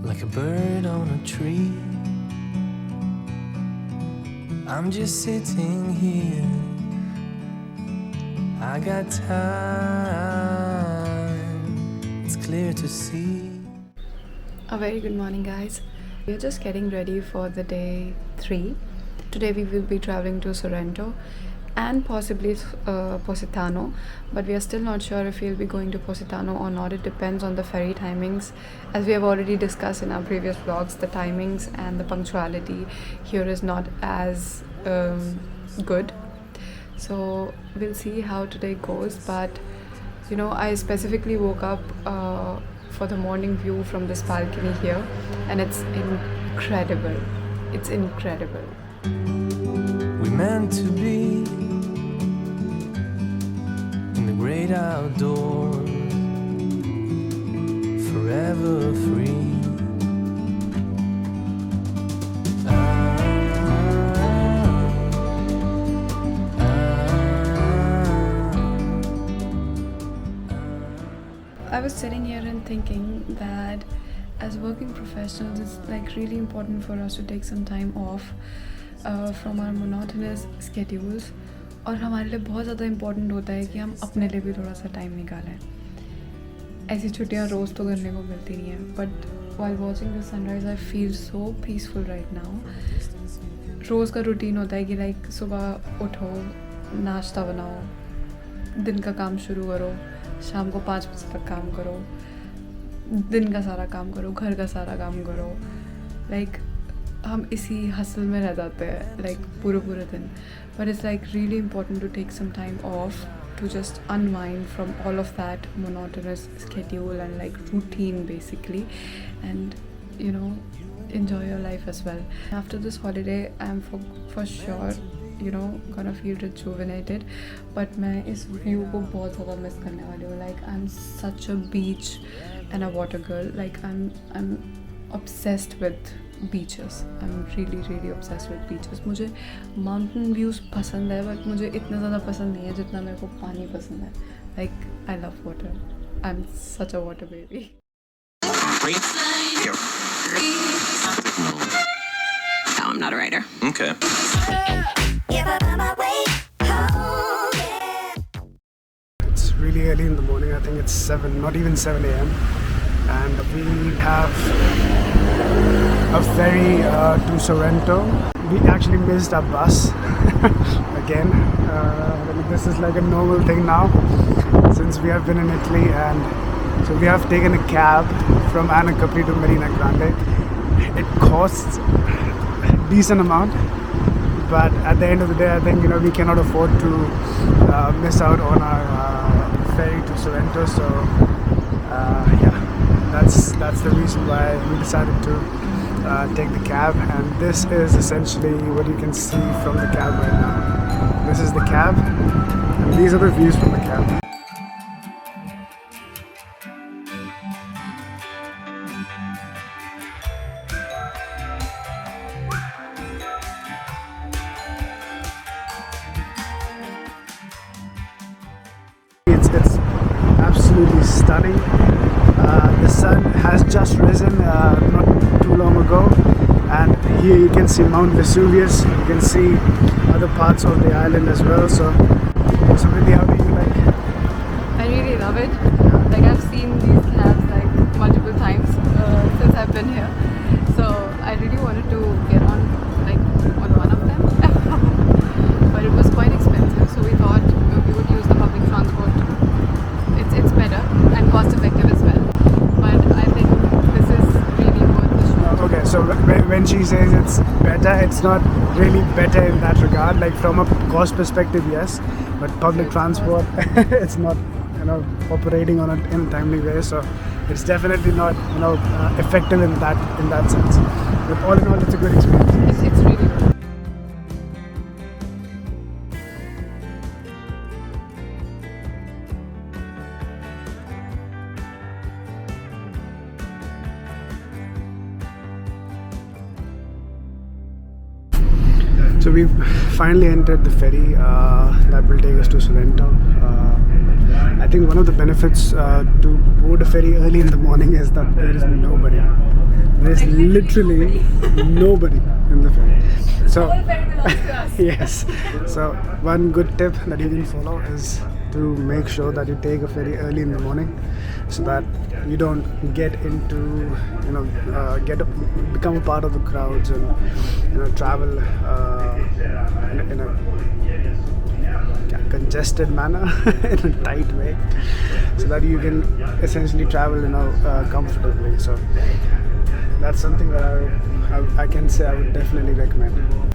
like a bird on a tree. I'm just sitting here, I got time, it's clear to see. A very good morning, guys. We are just getting ready for the day 3. Today we will be traveling to Sorrento and possibly Positano, but we are still not sure if we'll be going to Positano or not. It depends on the ferry timings. As we have already discussed in our previous vlogs, the timings and the punctuality here is not as good. So we'll see how today goes, but you know, I specifically woke up for the morning view from this balcony here, and it's incredible. It's incredible. We meant to be in the great outdoors, forever free. I was sitting here and thinking that as working professionals, it's like really important for us to take some time off from our monotonous schedules. और हमारे लिए बहुत ज़्यादा important होता है कि हम अपने लिए भी थोड़ा सा टाइम निकालें. ऐसी छुट्टियाँ रोज़ तो करने को मिलती नहीं है, but while watching the sunrise I feel so peaceful right now. रोज़ का रूटीन होता है कि लाइक सुबह उठो, नाश्ता बनाओ, दिन का काम शुरू करो, शाम को 5 बजे तक काम करो, दिन का सारा काम करो, घर का सारा काम करो. लाइक हम इसी हसल में रह जाते हैं लाइक पूरे दिन. But it's like really important to take some time off to just unwind from all of that monotonous schedule and like routine basically, and you know, enjoy your life as well. After this holiday I'm for sure, you know, gonna feel rejuvenated, but मैं इस view को बहुत ज़्यादा miss करने वाली हूँ. Like I'm such a beach and a water girl. Like I'm obsessed with beaches. I'm really obsessed with beaches. मुझे mountain views पसंद है, but मुझे इतना ज़्यादा पसंद नहीं है जितना मेरे को पानी पसंद है. Like I love water. I'm such a water baby. No, I'm not a writer. Okay. It's really early in the morning. I think it's 7, not even 7 a.m. And we have a ferry to Sorrento. We actually missed our bus again. This is like a normal thing now since we have been in Italy, and so we have taken a cab from Capri to Marina Grande. It costs a decent amount, but at the end of the day, I think, you know, we cannot afford to miss out on our ferry to Sorrento. So yeah, that's the reason why we decided to take the cab. And this is essentially what you can see from the cab right now. This is the cab, and these are the views from the cab. It's absolutely stunning. The sun has just risen not too long ago, and here you can see Mount Vesuvius. You can see other parts of the island as well. So Vindy, how do you like? I really love it. Like I've seen these cabs like multiple times since I've been here. So I really wanted to get on one of them, but it was quite expensive. So we thought we would use the public transport. It's better and cost effective as well. But I think this is really worth the shoot. Okay, so when she says it's better, it's not really better in that regard. Like from a cost perspective, yes, but public transport, it's not, you know, operating on it in a timely way. So it's definitely not, you know, effective in that sense. But all in all, it's a good experience. It's really good. So we've finally entered the ferry that will take us to Sorrento. I think one of the benefits to board a ferry early in the morning is that there is nobody. There's literally nobody in the ferry. So yes. So one good tip that you can follow is to make sure that you take a ferry early in the morning, so that you don't get into, become a part of the crowds and travel in a congested manner in a tight way, so that you can essentially travel comfortably. So that's something that I can say I would definitely recommend.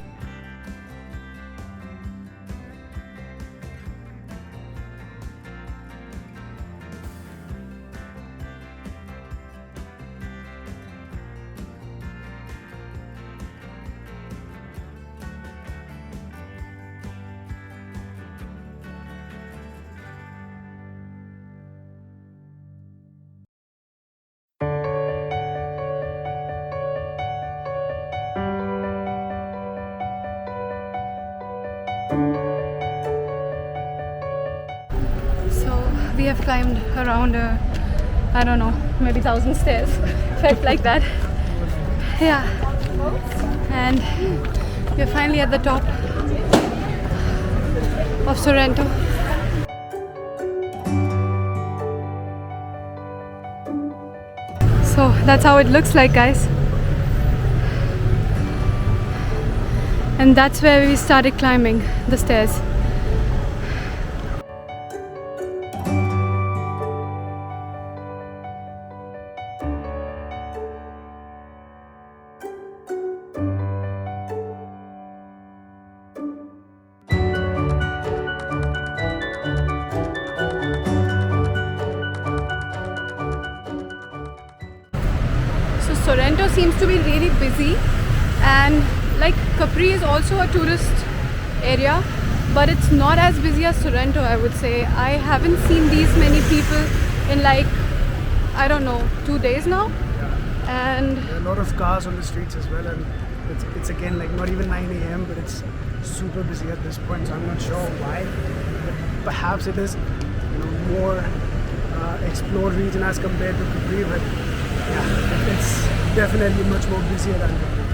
We have climbed around, I don't know, maybe 1,000 stairs. Felt like that. Yeah. And we're finally at the top of Sorrento. So that's how it looks like, guys. And that's where we started climbing the stairs. Sorrento seems to be really busy, and like Capri is also a tourist area, but it's not as busy as Sorrento, I would say. I haven't seen these many people in like, I don't know, 2 days now. And there are a lot of cars on the streets as well, and it's again like not even 9 a.m. but it's super busy at this point, so I'm not sure why. But perhaps it is more explored region as compared to Capri, but yeah, it's definitely much more busier than Capri.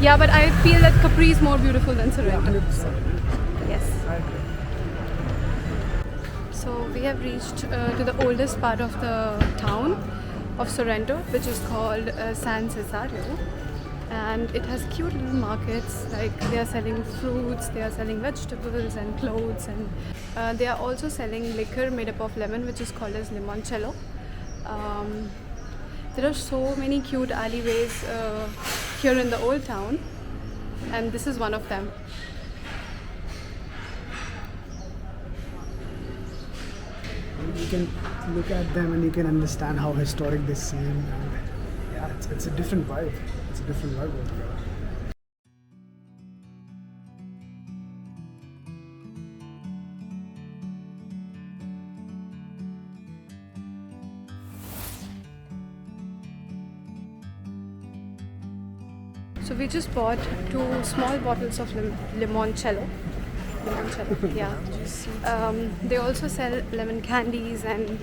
Yeah, but I feel that Capri is more beautiful than Sorrento. Yeah, 100%. Yes. I agree. So we have reached to the oldest part of the town of Sorrento, which is called San Cesario, and it has cute little markets. Like they are selling fruits, they are selling vegetables and clothes, and they are also selling liquor made up of lemon, which is called as limoncello. There are so many cute alleyways here in the old town, and this is one of them. You can look at them and you can understand how historic they seem, and yeah, it's a different vibe. It's a different vibe altogether. So we just bought 2 small bottles of limoncello. Yeah. They also sell lemon candies and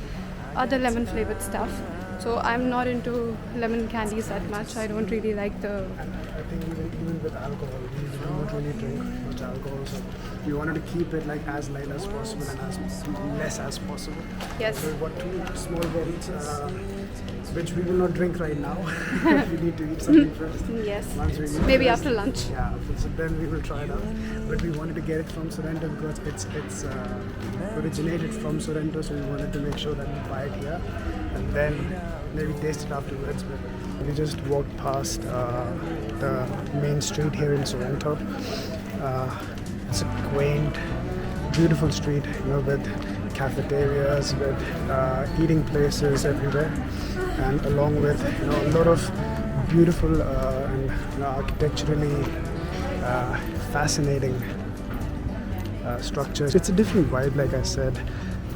other lemon flavored stuff. So I'm not into lemon candies that much. I don't really like the... And I think even with alcohol, we do not really drink much alcohol, so we wanted to keep it like as light as possible and as less as possible. Yes. So we bought 2 small bottles, which we will not drink right now. We need to eat something first. Yes. Once we eat Maybe first, after lunch. Yeah, so then we will try it out. But we wanted to get it from Sorrento because it's originated from Sorrento, so we wanted to make sure that we buy it here and then maybe taste it afterwards. But we just walked past the main street here in Sorrento. It's a quaint, beautiful street, with cafeterias, with eating places everywhere, and along with a lot of beautiful and architecturally fascinating structures. It's a different vibe, like I said,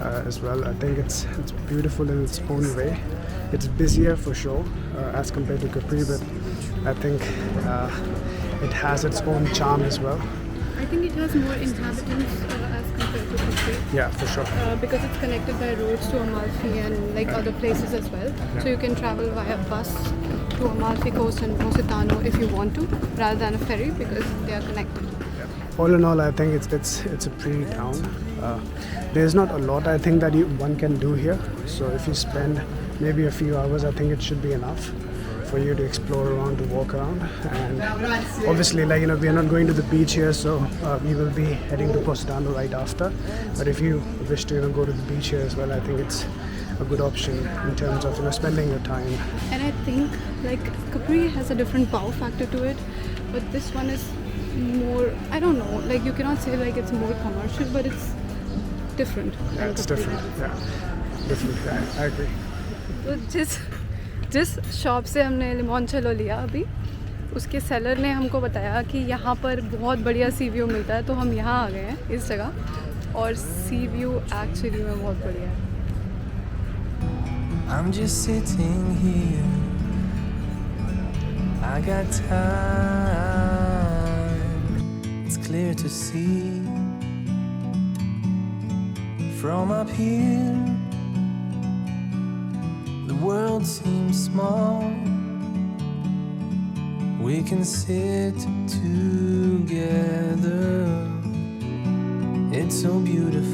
as well. I think it's beautiful in its own way. It's busier for sure as compared to Capri, but I think it has its own charm as well. I think it has more inhabitants as compared to Capri. Yeah, for sure. Because it's connected by roads to Amalfi and like other places as well. Yeah. So you can travel via bus to Amalfi Coast and Positano if you want to, rather than a ferry because they are connected. All in all, I think it's a pretty town. There's not a lot I think that one can do here. So if you spend maybe a few hours, I think it should be enough for you to explore around, to walk around. And obviously, like, you know, we are not going to the beach here, so we will be heading to Positano right after. But if you wish to, you know, go to the beach here as well, I think it's a good option in terms of, you know, spending your time. And I think like Capri has a different wow factor to it, but this one is more, I don't know, like you cannot say like it's more commercial, but it's different. Yeah, it's Capri. different. Yeah, different. I agree. तो जिस shop से हमने लिमोनचेलो लिया अभी, उसके seller ने हमको बताया कि यहाँ पर बहुत बढ़िया सी व्यू मिलता है, तो हम यहाँ आ गए हैं इस जगह, और सी व्यू एक्चुअली में बहुत बढ़िया है. I'm just sitting here. I got time. It's clear to see from up here. The world seems small. We can sit together. It's so beautiful.